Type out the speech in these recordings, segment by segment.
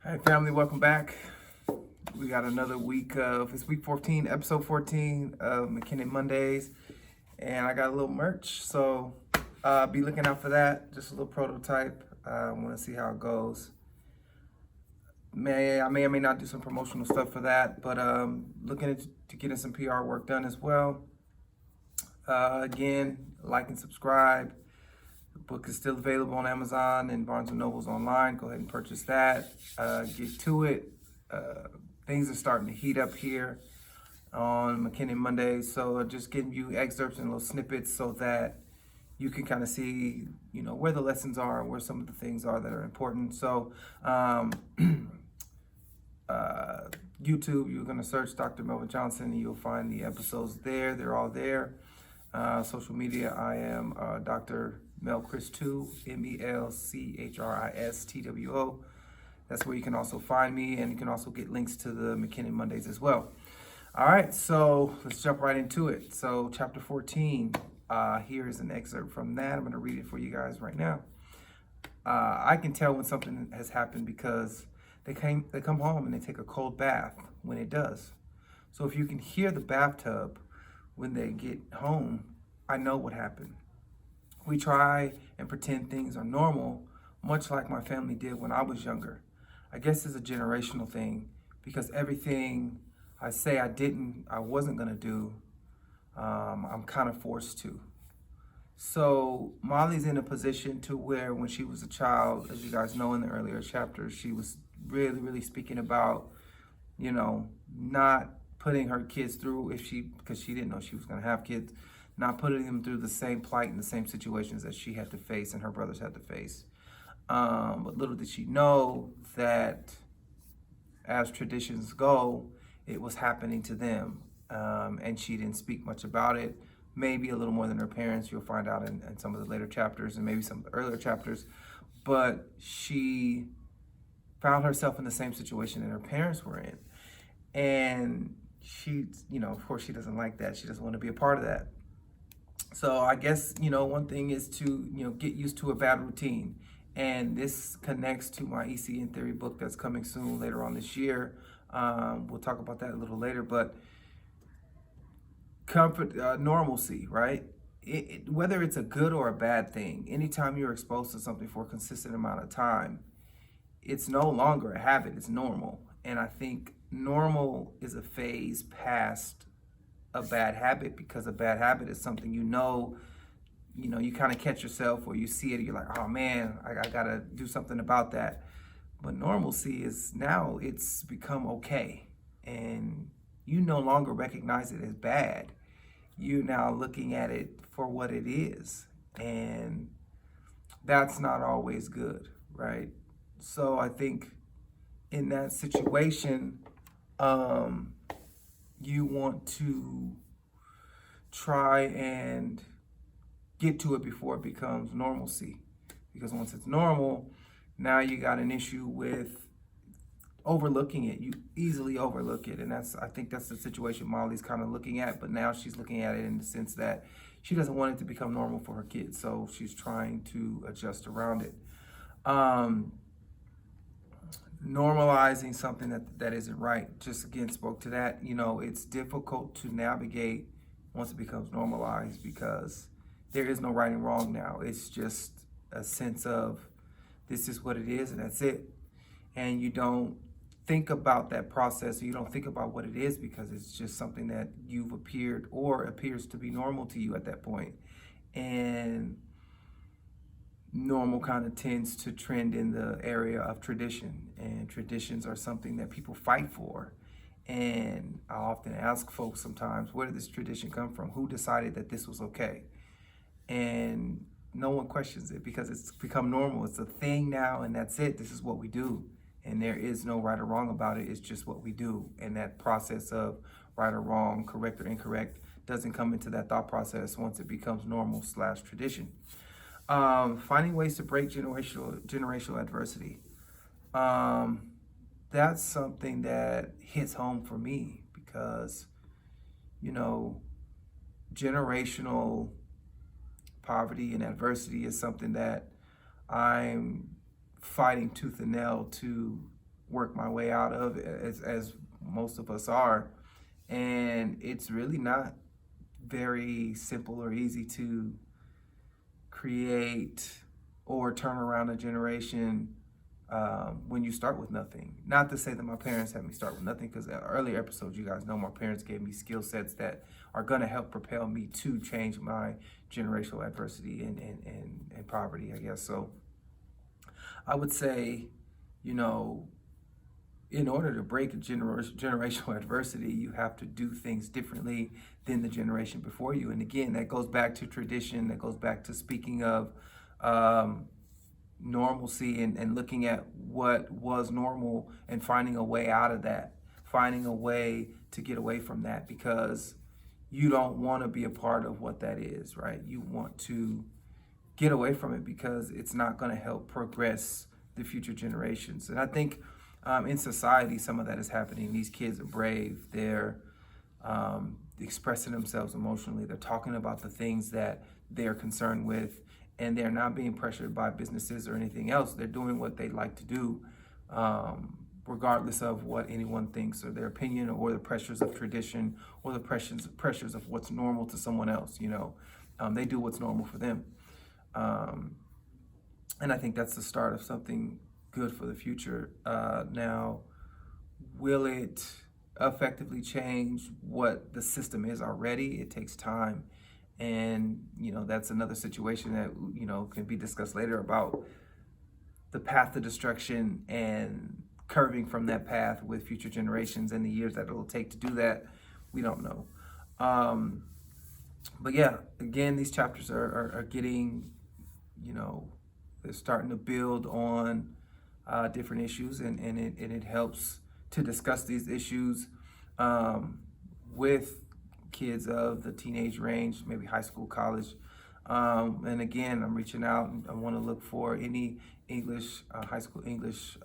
Hey family, welcome back. We got another week it's week 14, episode 14 of McKinnen Mondays. And I got a little merch, so be looking out for that. Just a little prototype. I want to see how it goes. I may or may not do some promotional stuff for that, but looking to getting some PR work done as well. Again, like and subscribe. The book is still available on Amazon and Barnes & Noble's online. Go ahead and purchase that. Get to it. Things are starting to heat up here on McKinnen Monday. So just getting you excerpts and little snippets so that you can kind of see, where the lessons are and where some of the things are that are important. So YouTube, you're going to search Dr. Melvin Johnson and you'll find the episodes there. They're all there. Social media, I am Dr. Melchris2, MELCHRISTWO. That's where you can also find me, and you can also get links to the McKinnen Mondays as well. All right, so let's jump right into it. So chapter 14, here is an excerpt from that. I'm going to read it for you guys right now. I can tell when something has happened because they come home and they take a cold bath when it does. So if you can hear the bathtub when they get home, I know what happened. We try and pretend things are normal, much like my family did when I was younger. I guess it's a generational thing because everything I say I wasn't gonna do, I'm kind of forced to. So Molly's in a position to where when she was a child, as you guys know in the earlier chapters, she was really, really speaking about, not putting her kids through because she didn't know she was gonna have kids, not putting them through the same plight and the same situations that she had to face and her brothers had to face. But little did she know that as traditions go, it was happening to them. And she didn't speak much about it, maybe a little more than her parents. You'll find out in some of the later chapters and maybe some of the earlier chapters. But she found herself in the same situation that her parents were in. And she, of course, she doesn't like that. She doesn't want to be a part of that. So I guess, one thing is to, get used to a bad routine. And this connects to my ECN theory book that's coming soon later on this year. We'll talk about that a little later, but comfort, normalcy, right? Whether it's a good or a bad thing, anytime you're exposed to something for a consistent amount of time, it's no longer a habit, it's normal. And I think normal is a phase past a bad habit, because a bad habit is something you kind of catch yourself or you see it, you're like, oh man, I gotta do something about that. But normalcy is now, it's become okay. And you no longer recognize it as bad. You're now looking at it for what it is. And that's not always good, right? So I think in that situation, you want to try and get to it before it becomes normalcy. Because once it's normal, now you got an issue with overlooking it. You easily overlook it. And I think that's the situation Molly's kind of looking at, but now she's looking at it in the sense that she doesn't want it to become normal for her kids. So she's trying to adjust around it. Normalizing something that isn't right, just again spoke to that. It's difficult to navigate once it becomes normalized because there is no right and wrong now. It's just a sense of this is what it is and that's it. And you don't think about that process, or you don't think about what it is because it's just something that you've appears to be normal to you at that point. And normal kind of tends to trend in the area of tradition, and traditions are something that people fight for. And I often ask folks sometimes, where did this tradition come from? Who decided that this was okay? And no one questions it because it's become normal. It's a thing now, and that's it. This is what we do. And there is no right or wrong about it. It's just what we do. And that process of right or wrong, correct or incorrect, doesn't come into that thought process once it becomes normal/tradition. Finding ways to break generational adversity. That's something that hits home for me because, generational poverty and adversity is something that I'm fighting tooth and nail to work my way out of, as most of us are. And it's really not very simple or easy to create or turn around a generation when you start with nothing. Not to say that my parents had me start with nothing, because in earlier episodes, you guys know my parents gave me skill sets that are going to help propel me to change my generational adversity and poverty, I guess. So I would say, you know, in order to break generational adversity, you have to do things differently than the generation before you. And again, that goes back to tradition, that goes back to speaking of normalcy and looking at what was normal and finding a way out of that, finding a way to get away from that, because you don't want to be a part of what that is, right? You want to get away from it because it's not going to help progress the future generations. And I think in society, some of that is happening. These kids are brave. They're expressing themselves emotionally. They're talking about the things that they're concerned with, and they're not being pressured by businesses or anything else. They're doing what they like to do, regardless of what anyone thinks or their opinion or the pressures of tradition or the pressures of what's normal to someone else. You know, they do what's normal for them. And I think that's the start of something good for the future. Now, will it effectively change what the system is already? It takes time. And, you know, that's another situation that, you know, can be discussed later about the path to destruction and curving from that path with future generations and the years that it'll take to do that. We don't know. But yeah, again, these chapters are getting, you know, they're starting to build on different issues, and it helps to discuss these issues with kids of the teenage range, maybe high school, college. And again, I'm reaching out and I want to look for any English, high school English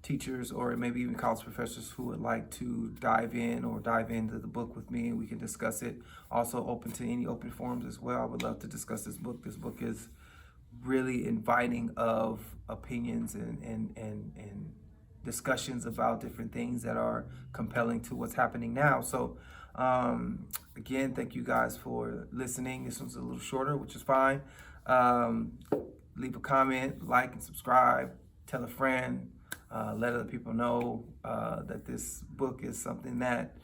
teachers, or maybe even college professors who would like to dive into the book with me, and we can discuss it. Also open to any open forums as well. I would love to discuss this book. This book is really inviting of opinions and discussions about different things that are compelling to what's happening now. So again, thank you guys for listening. This one's a little shorter, which is fine. Leave a comment, like and subscribe, tell a friend, let other people know that this book is something that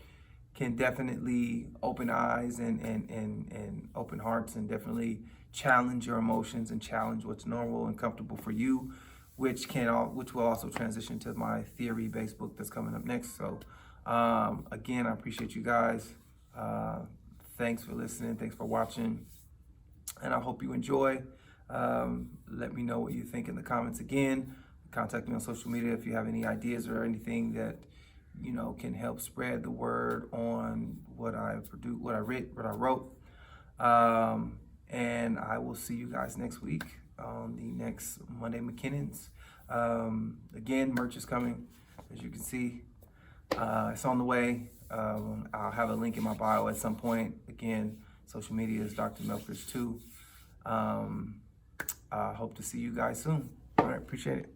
can definitely open eyes and open hearts, and definitely challenge your emotions and challenge what's normal and comfortable for you, which will also transition to my theory-based book that's coming up next. So again, I appreciate you guys. Thanks for listening. Thanks for watching. And I hope you enjoy. Let me know what you think in the comments. Again, contact me on social media if you have any ideas or anything that, you know, can help spread the word on what I produced, what I wrote. And I will see you guys next week on the next Monday McKinnens. Again, merch is coming, as you can see. It's on the way. I'll have a link in my bio at some point. Again, social media is Dr. Melvin 2. I hope to see you guys soon. All right, appreciate it.